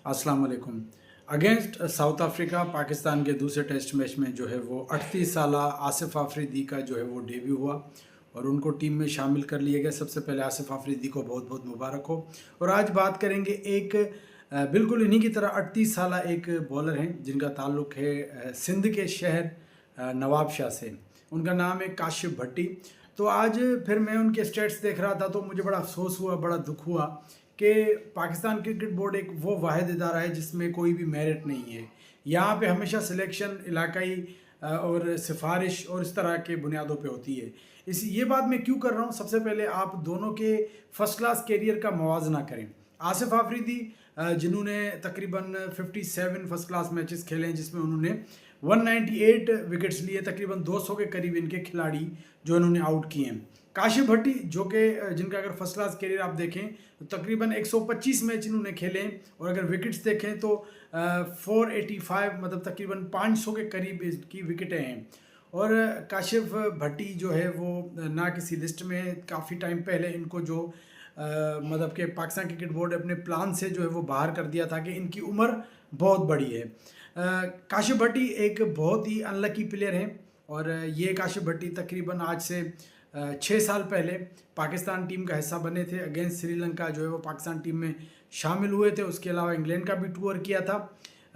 अस्सलाम वालेकुम। Against south Africa Pakistan के दूसरे टेस्ट मैच में जो है वो 38 साला आसिफ आफरीदी का जो है वो डेब्यू हुआ और उनको टीम में शामिल कर लिया गया। सबसे पहले आसिफ आफरीदी को बहुत बहुत मुबारक हो। और आज बात करेंगे एक बिल्कुल इन्हीं की तरह 38 साला एक बॉलर हैं जिनका ताल्लुक़ है सिंध के शहर नवाबशाह से। उनका नाम है काशिफ भट्टी। तो आज फिर मैं उनके स्टेट्स देख रहा था तो मुझे बड़ा अफसोस हुआ, बड़ा दुख हुआ कि पाकिस्तान क्रिकेट बोर्ड एक वो वाहिद इदारा है जिसमें कोई भी मेरिट नहीं है। यहाँ पे हमेशा सिलेक्शन इलाकाई और सिफारिश और इस तरह के बुनियादों पे होती है। ये बात मैं क्यों कर रहा हूँ, सबसे पहले आप दोनों के फर्स्ट क्लास कैरियर का मुवाजना करें। आसिफ आफरीदी जिन्होंने तकरीबन 57 फर्स्ट क्लास मैचेस खेले हैं जिसमें उन्होंने 198 विकेट्स लिए, तकरीबन 200 के करीब इनके खिलाड़ी जो इन्होंने आउट किए हैं। काशिफ भट्टी जो कि जिनका अगर फर्स्ट क्लास कैरियर आप देखें तो तकरीबन 125 मैच इन्होंने खेले हैं और अगर विकेट्स देखें तो 485 मतलब तकरीबन 500 के करीब इसकी विकेटें हैं। और काशिफ भट्टी जो है वो ना किसी लिस्ट में, काफ़ी टाइम पहले इनको जो मतलब कि पाकिस्तान क्रिकेट बोर्ड अपने प्लान से जो है वो बाहर कर दिया था कि इनकी उम्र बहुत बड़ी है। काशिफ भट्टी एक बहुत ही अनलकी प्लेयर हैं और ये काशिफ भट्टी तकरीबन आज से 6 साल पहले पाकिस्तान टीम का हिस्सा बने थे। अगेंस्ट श्रीलंका जो है वो पाकिस्तान टीम में शामिल हुए थे। उसके अलावा इंग्लैंड का भी टूर किया था।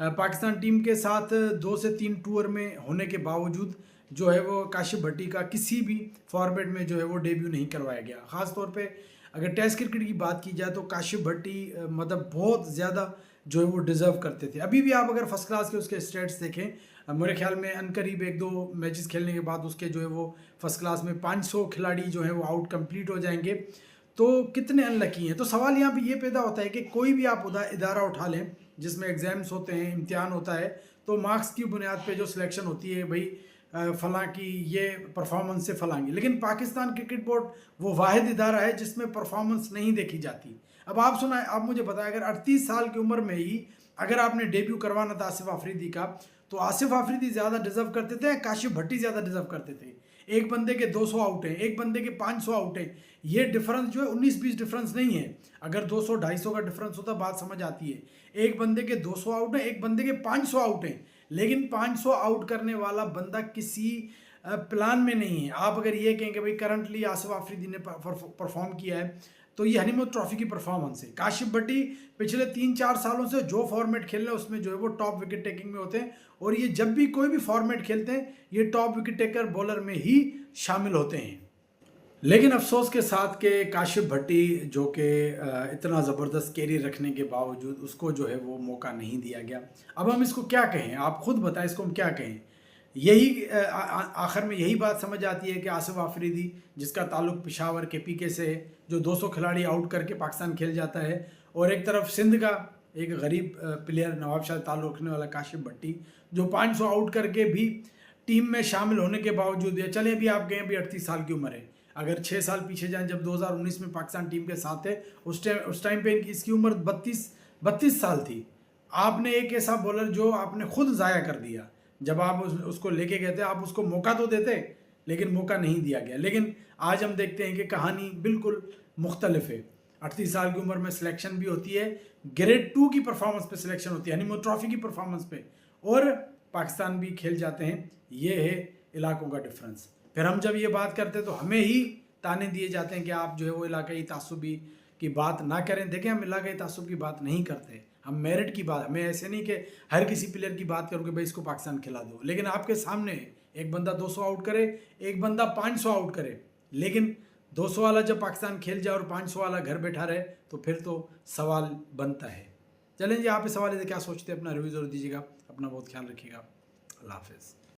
पाकिस्तान टीम के साथ 2 से 3 टूर में होने के बावजूद जो है वो काशिफ भट्टी का किसी भी फॉर्मेट में जो है वो डेब्यू नहीं करवाया गया। ख़ास तौर पे अगर टेस्ट क्रिकेट की बात की जाए तो काशिफ भट्टी मतलब बहुत ज़्यादा जो है वो डिज़र्व करते थे। अभी भी आप अगर फर्स्ट क्लास के उसके स्टेट्स देखें, मेरे ख्याल में अनकरीब 1-2 मैचेस खेलने के बाद उसके जो है वो फर्स्ट क्लास में 500 खिलाड़ी जो है वो आउट कंप्लीट हो जाएंगे। तो कितने अनलकी हैं। तो सवाल यहाँ पे ये पैदा होता है कि कोई भी आप इदारा उठा लें जिसमें एग्ज़ाम्स होते हैं, इम्तिहान होता है, तो मार्क्स की बुनियाद पे जो सिलेक्शन होती है भाई फ़लाँ की ये परफॉर्मेंस से फ़लाँ की, लेकिन पाकिस्तान क्रिकेट बोर्ड वो वाहिद इदारा है जिसमें परफॉर्मेंस नहीं देखी जाती। अब आप सुनाए, आप मुझे बताएं, अगर 38 साल की उम्र में ही अगर आपने डेब्यू करवाना था आसिफ आफरीदी का, तो आसिफ आफरीदी ज़्यादा डिजर्व करते थे या काशिफ भट्टी ज़्यादा डिजर्व करते थे? एक बंदे के 200 आउट हैं, एक बंदे के 500 आउट हैं। ये डिफरेंस जो है 19-20 डिफरेंस नहीं है। अगर 200-250 का डिफरेंस होता बात समझ आती है। एक बंदे के 200 आउट हैं, एक बंदे के 500 आउट हैं, लेकिन 500 आउट करने वाला बंदा किसी प्लान में नहीं है। आप अगर ये कहें कि भाई करंटली आसिफ आफरीदी ने परफॉर्म किया है तो ये हनीमून ट्रॉफी की परफॉर्मेंस है। काशिफ भट्टी पिछले 3-4 सालों से जो फॉर्मेट खेल रहे हैं उसमें जो है वो टॉप विकेट टेकिंग में होते हैं और ये जब भी कोई भी फॉर्मेट खेलते हैं ये टॉप विकेट टेकर बॉलर में ही शामिल होते हैं। लेकिन अफसोस के साथ कि काशिफ भट्टी जो कि इतना ज़बरदस्त कैरियर रखने के बावजूद उसको जो है वो मौका नहीं दिया गया। अब हम इसको क्या कहें, आप खुद बताएं, इसको हम क्या कहें। यही आखिर में यही बात समझ आती है कि आसिफ आफरीदी जिसका ताल्लुक पेशावर के पीके से है, जो 200 खिलाड़ी आउट करके पाकिस्तान खेल जाता है, और एक तरफ सिंध का एक गरीब प्लेयर नवाबशाह ताल्लुक रखने वाला काशिफ भट्टी जो 500 आउट करके भी टीम में शामिल होने के बावजूद, या चले भी आप गए अभी 38 साल की उम्र है, अगर 6 साल पीछे जाएं जब 2019 में पाकिस्तान टीम के साथ है उस टाइम पे इसकी उम्र 32 साल थी। आपने एक ऐसा बॉलर जो आपने खुद ज़ाया कर दिया। जब आप उसको लेके गए थे आप उसको मौका तो देते, लेकिन मौका नहीं दिया गया। लेकिन आज हम देखते हैं कि कहानी बिल्कुल मुख्तलिफ है। 38 साल की उम्र में सिलेक्शन भी होती है, ग्रेड 2 की परफॉर्मेंस पे सिलेक्शन होती है, हनीमून ट्रॉफी की परफॉर्मेंस पे, और पाकिस्तान भी खेल जाते हैं। ये है इलाकों का डिफरेंस। फिर हम जब ये बात करते हैं तो हमें ही ताने दिए जाते हैं कि आप जो है वो इलाकाई तासुबी की बात ना करें। देखें, हम इलाकाई तासुब की बात नहीं करते, हम मेरिट की बात, हमें ऐसे नहीं कि हर किसी प्लेयर की बात करूँ कि भाई इसको पाकिस्तान खिला दो। लेकिन आपके सामने एक बंदा 200 आउट करे, एक बंदा 500 आउट करे, लेकिन 200 वाला जब पाकिस्तान खेल जाए और 500 वाला घर बैठा रहे तो फिर तो सवाल बनता है। चलें जी, आप इस सवाल से क्या सोचते हैं, अपना रिव्यू जरूर दीजिएगा। अपना बहुत ख्याल रखिएगा। अल्लाह हाफिज़।